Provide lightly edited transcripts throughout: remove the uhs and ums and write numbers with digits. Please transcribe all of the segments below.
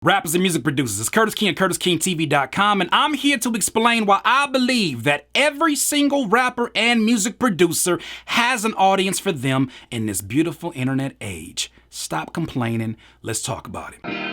Rappers and music producers, it's Curtis King at CurtisKingTV.com, and I'm here to explain why I believe that every single rapper and music producer has an audience for them in this beautiful internet age. Stop complaining, let's talk about it.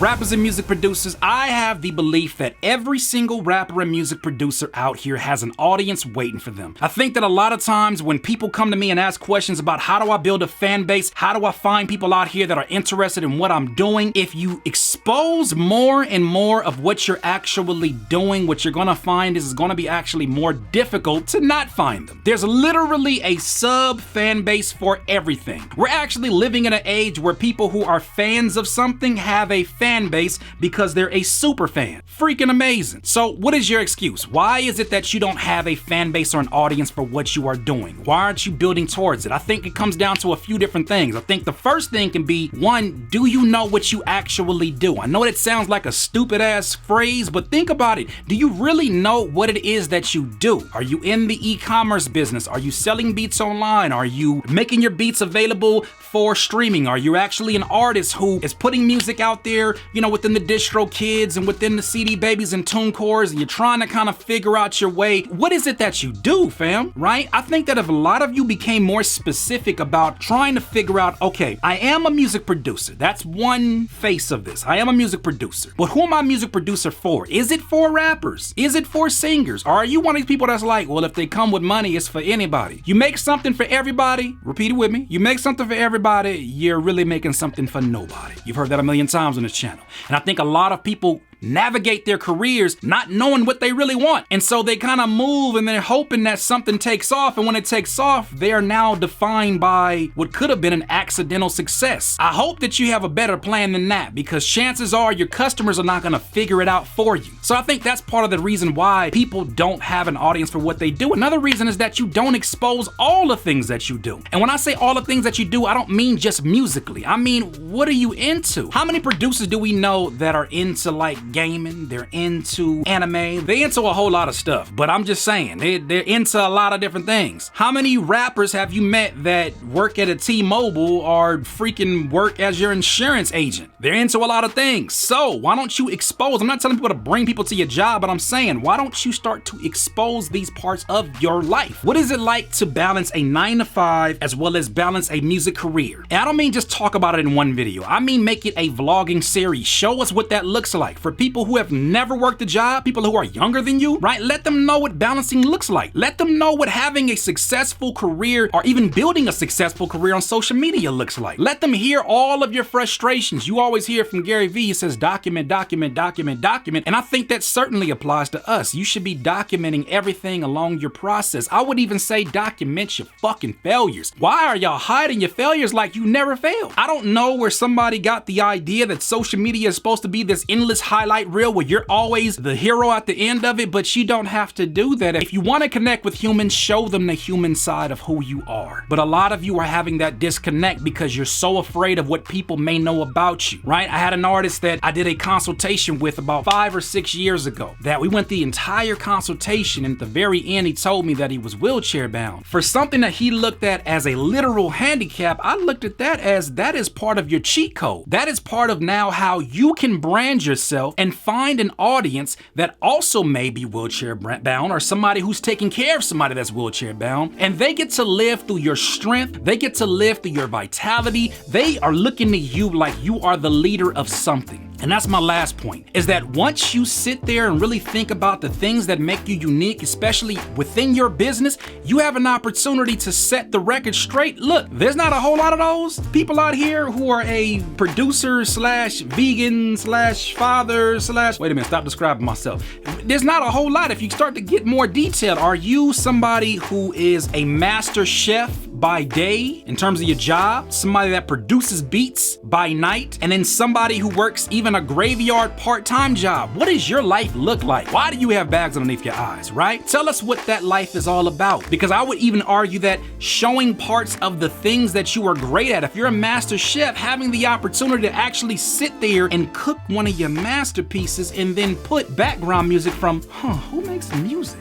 Rappers and music producers, I have the belief that every single rapper and music producer out here has an audience waiting for them. I think that a lot of times when people come to me and ask questions about how do I build a fan base, how do I find people out here that are interested in what I'm doing, if you expose more and more of what you're actually doing, what you're gonna find is it's gonna be actually more difficult to not find them. There's literally a sub fan base for everything. We're actually living in an age where people who are fans of something have a fan base because they're a super fan. Freaking amazing. So what is your excuse? Why is it that you don't have a fan base or an audience for what you are doing? Why aren't you building towards it? I think it comes down to a few different things. I think the first thing can be, one, do you know what you actually do? I know it sounds like a stupid ass phrase, but think about it. Do you really know what it is that you do? Are you in the e-commerce business? Are you selling beats online? Are you making your beats available for streaming? Are you actually an artist who is putting music out there, within the distro kids and within the CD babies and TuneCores, and you're trying to kind of figure out your way? What is it that you do, fam? Right? I think that if a lot of you became more specific about trying to figure out, okay, I am a music producer. That's one face of this. I am a music producer. But who am I a music producer for? Is it for rappers? Is it for singers? Or are you one of these people that's like, well, if they come with money, it's for anybody? You make something for everybody. Repeat it with me. You make something for everybody, you're really making something for nobody. You've heard that a million times on this channel. And I think a lot of people navigate their careers not knowing what they really want. And so they kind of move and they're hoping that something takes off. And when it takes off, they are now defined by what could have been an accidental success. I hope that you have a better plan than that, because chances are your customers are not going to figure it out for you. So I think that's part of the reason why people don't have an audience for what they do. Another reason is that you don't expose all the things that you do. And when I say all the things that you do, I don't mean just musically. I mean, what are you into? How many producers do we know that are into like gaming, they're into anime, they're into a whole lot of stuff, but I'm just saying, they're into a lot of different things. How many rappers have you met that work at a T-Mobile or freaking work as your insurance agent? They're into a lot of things. So why don't you expose? I'm not telling people to bring people to your job, but I'm saying, why don't you start to expose these parts of your life? What is it like to balance a 9-to-5 as well as balance a music career? And I don't mean just talk about it in one video. I mean make it a vlogging series. Show us what that looks like. For people who have never worked a job, people who are younger than you, right? Let them know what balancing looks like. Let them know what having a successful career or even building a successful career on social media looks like. Let them hear all of your frustrations. You always hear from Gary Vee, he says document, document, document, document. And I think that certainly applies to us. You should be documenting everything along your process. I would even say document your fucking failures. Why are y'all hiding your failures like you never failed? I don't know where somebody got the idea that social media is supposed to be this endless highlight reel where you're always the hero at the end of it, but you don't have to do that. If you want to connect with humans, show them the human side of who you are. But a lot of you are having that disconnect because you're so afraid of what people may know about you, right? I had an artist that I did a consultation with about 5 or 6 years ago that we went the entire consultation, and at the very end he told me that he was wheelchair bound. For something that he looked at as a literal handicap, I looked at that as that is part of your cheat code. That is part of now how you can brand yourself and find an audience that also may be wheelchair bound, or somebody who's taking care of somebody that's wheelchair bound, and they get to live through your strength, they get to live through your vitality. They are looking to you like you are the leader of something. And that's my last point, is that once you sit there and really think about the things that make you unique, especially within your business, you have an opportunity to set the record straight. Look, there's not a whole lot of those people out here who are a producer slash vegan slash father slash, wait a minute, stop describing myself. There's not a whole lot. If you start to get more detailed, are you somebody who is a master chef by day in terms of your job, somebody that produces beats by night, and then somebody who works even a graveyard part-time job. What does your life look like? Why do you have bags underneath your eyes, right? Tell us what that life is all about, because I would even argue that showing parts of the things that you are great at, if you're a master chef, having the opportunity to actually sit there and cook one of your masterpieces and then put background music from, who makes the music?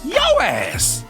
Yo ass!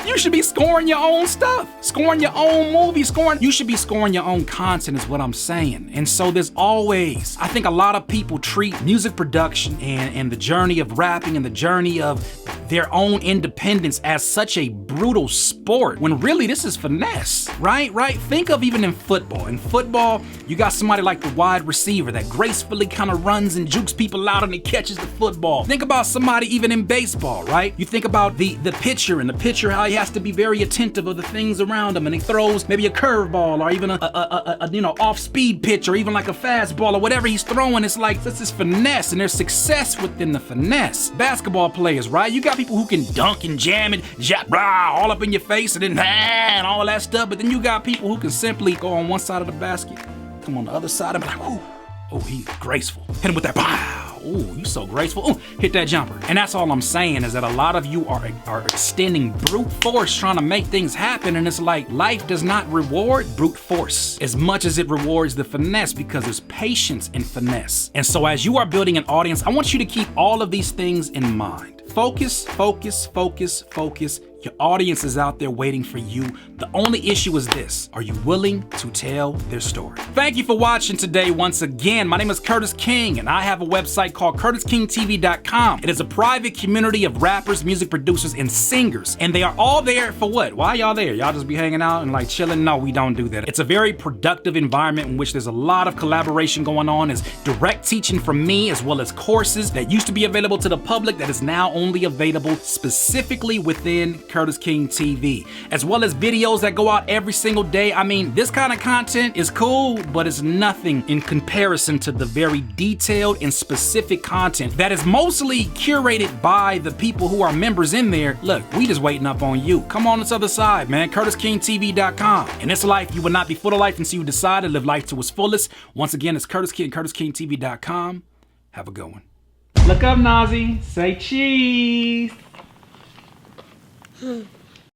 You should be scoring your own stuff, scoring your own movies, you should be scoring your own content is what I'm saying. And so there's always, I think a lot of people treat music production and the journey of rapping and the journey of their own independence as such a brutal sport, when really this is finesse, right? Think of even in football. In football, you got somebody like the wide receiver that gracefully kind of runs and jukes people out and he catches the football. Think about somebody even in baseball, right? You think about the pitcher, and the pitcher, how he has to be very attentive of the things around him, and he throws maybe a curveball or even a off-speed pitch or even like a fastball or whatever he's throwing. It's like, this is finesse, and there's success within the finesse. Basketball players, right? You got people who can dunk and jam and all up in your face and then and all that stuff, but then you got people who can simply go on one side of the basket, come on the other side and be like, oh, he's graceful. Hit him with that pow. Ooh, you so graceful. Ooh, hit that jumper. And that's all I'm saying, is that a lot of you are extending brute force trying to make things happen, and it's like life does not reward brute force as much as it rewards the finesse, because there's patience in finesse. And so as you are building an audience, I want you to keep all of these things in mind. Focus, focus, focus, focus. Your audience is out there waiting for you. The only issue is this: are you willing to tell their story? Thank you for watching today once again. My name is Curtis King, and I have a website called CurtisKingTV.com. It is a private community of rappers, music producers, and singers. And they are all there for what? Why y'all there? Y'all just be hanging out and like chilling? No, we don't do that. It's a very productive environment in which there's a lot of collaboration going on. There's direct teaching from me, as well as courses that used to be available to the public that is now only available specifically within Curtis King TV, as well as videos that go out every single day. I mean, this kind of content is cool, but it's nothing in comparison to the very detailed and specific content that is mostly curated by the people who are members in there. Look, we just waiting up on you. Come on this other side, man. CurtisKingTV.com. In this life, you will not be full of life until you decide to live life to its fullest. Once again, it's Curtis King, CurtisKingTV.com. Have a good one. Look up, Nazi. Say cheese.